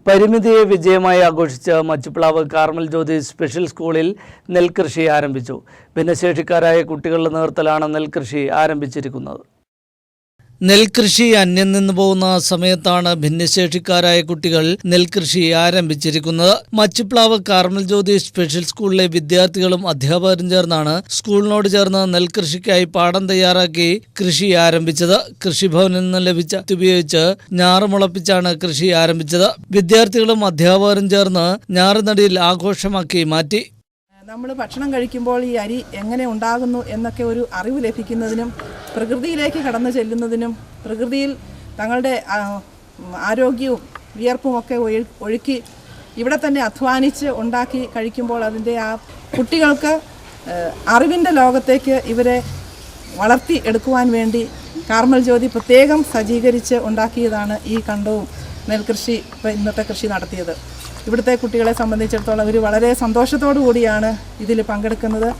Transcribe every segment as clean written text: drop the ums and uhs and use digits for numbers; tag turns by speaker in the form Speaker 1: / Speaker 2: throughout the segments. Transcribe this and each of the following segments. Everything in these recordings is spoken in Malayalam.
Speaker 1: പരിമിതിയെ വിജയമായി ആഘോഷിച്ച മച്ചുപ്ലാവ് കാർമൽ ജ്യോതി സ്പെഷ്യൽ സ്കൂളിൽ നെൽകൃഷി ആരംഭിച്ചു. ഭിന്നശേഷിക്കാരായ കുട്ടികളുടെ നേതൃത്വത്തിലാണ് നെൽകൃഷി ആരംഭിച്ചിരിക്കുന്നത്. നെൽകൃഷി അന്യം നിന്നു പോകുന്ന സമയത്താണ് ഭിന്നശേഷിക്കാരായ കുട്ടികൾ നെൽകൃഷി ആരംഭിച്ചിരിക്കുന്നത്. മച്ചുപ്ലാവ് കാർമൽ ജ്യോതി സ്പെഷ്യൽ സ്കൂളിലെ വിദ്യാർത്ഥികളും അധ്യാപകരും ചേർന്നാണ് സ്കൂളിനോട് ചേർന്ന് നെൽകൃഷിക്കായി പാടം തയ്യാറാക്കി കൃഷി ആരംഭിച്ചത്. കൃഷിഭവനിൽ നിന്ന് ലഭിച്ച ഉപയോഗിച്ച് ഞാറ് മുളപ്പിച്ചാണ് കൃഷി ആരംഭിച്ചത്. വിദ്യാർത്ഥികളും അധ്യാപകരും ചേർന്ന് ഞാറുനടിയിൽ ആഘോഷമാക്കി മാറ്റി.
Speaker 2: നമ്മൾ ഭക്ഷണം കഴിക്കുമ്പോൾ ഈ അരി എങ്ങനെ ഉണ്ടാകുന്നു എന്നൊക്കെ ഒരു അറിവ് ലഭിക്കുന്നതിനും പ്രകൃതിയിലേക്ക് കടന്നു ചെല്ലുന്നതിനും പ്രകൃതിയിൽ തങ്ങളുടെ ആരോഗ്യവും വിയർപ്പുമൊക്കെ ഒഴുക്കി ഇവിടെ തന്നെ അധ്വാനിച്ച് ഉണ്ടാക്കി കഴിക്കുമ്പോൾ അതിൻ്റെ ആ കുട്ടികൾക്ക് അറിവിൻ്റെ ലോകത്തേക്ക് ഇവരെ വളർത്തി എടുക്കുവാൻ വേണ്ടി കാർമൽ ജ്യോതി പ്രത്യേകം സജ്ജീകരിച്ച് ഉണ്ടാക്കിയതാണ് ഈ കണ്ടവും നെൽകൃഷി ഇന്നത്തെ കൃഷി നടത്തിയത്. ഇവിടുത്തെ കുട്ടികളെ സംബന്ധിച്ചിടത്തോളം ഇവർ വളരെ സന്തോഷത്തോടു കൂടിയാണ് ഇതിൽ പങ്കെടുക്കുന്നത്.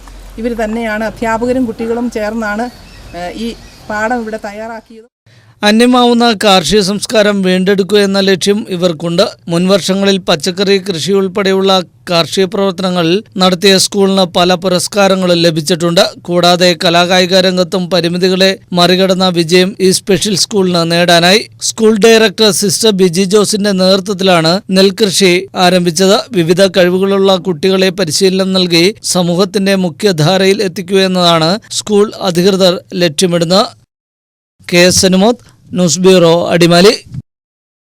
Speaker 2: ഇവർ തന്നെയാണ് അധ്യാപകരും കുട്ടികളും ചേർന്നാണ് ഈ പാഠം ഇവിടെ തയ്യാറാക്കിയത്.
Speaker 1: അന്യമാവുന്ന കാർഷിക സംസ്കാരം വീണ്ടെടുക്കുക എന്ന ലക്ഷ്യം ഇവർക്കുണ്ട്. മുൻവർഷങ്ങളിൽ പച്ചക്കറി കൃഷി ഉൾപ്പെടെയുള്ള കാർഷിക പ്രവർത്തനങ്ങൾ നടത്തിയ സ്കൂളിന് പല പുരസ്കാരങ്ങളും ലഭിച്ചിട്ടുണ്ട്. കൂടാതെ കലാകായിക രംഗത്തും പരിമിതികളെ മറികടന്ന വിജയം ഈ സ്പെഷ്യൽ സ്കൂളിന് നേടാനായി. സ്കൂൾ ഡയറക്ടർ സിസ്റ്റർ ബിജി ജോസിന്റെ നേതൃത്വത്തിലാണ് നെൽകൃഷി ആരംഭിച്ചത്. വിവിധ കഴിവുകളുള്ള കുട്ടികളെ പരിശീലനം നൽകി സമൂഹത്തിന്റെ മുഖ്യധാരയിൽ എത്തിക്കുക എന്നതാണ് സ്കൂൾ അധികൃതർ ലക്ഷ്യമിടുന്നത്. KS Anumod, news bureau, Adimali.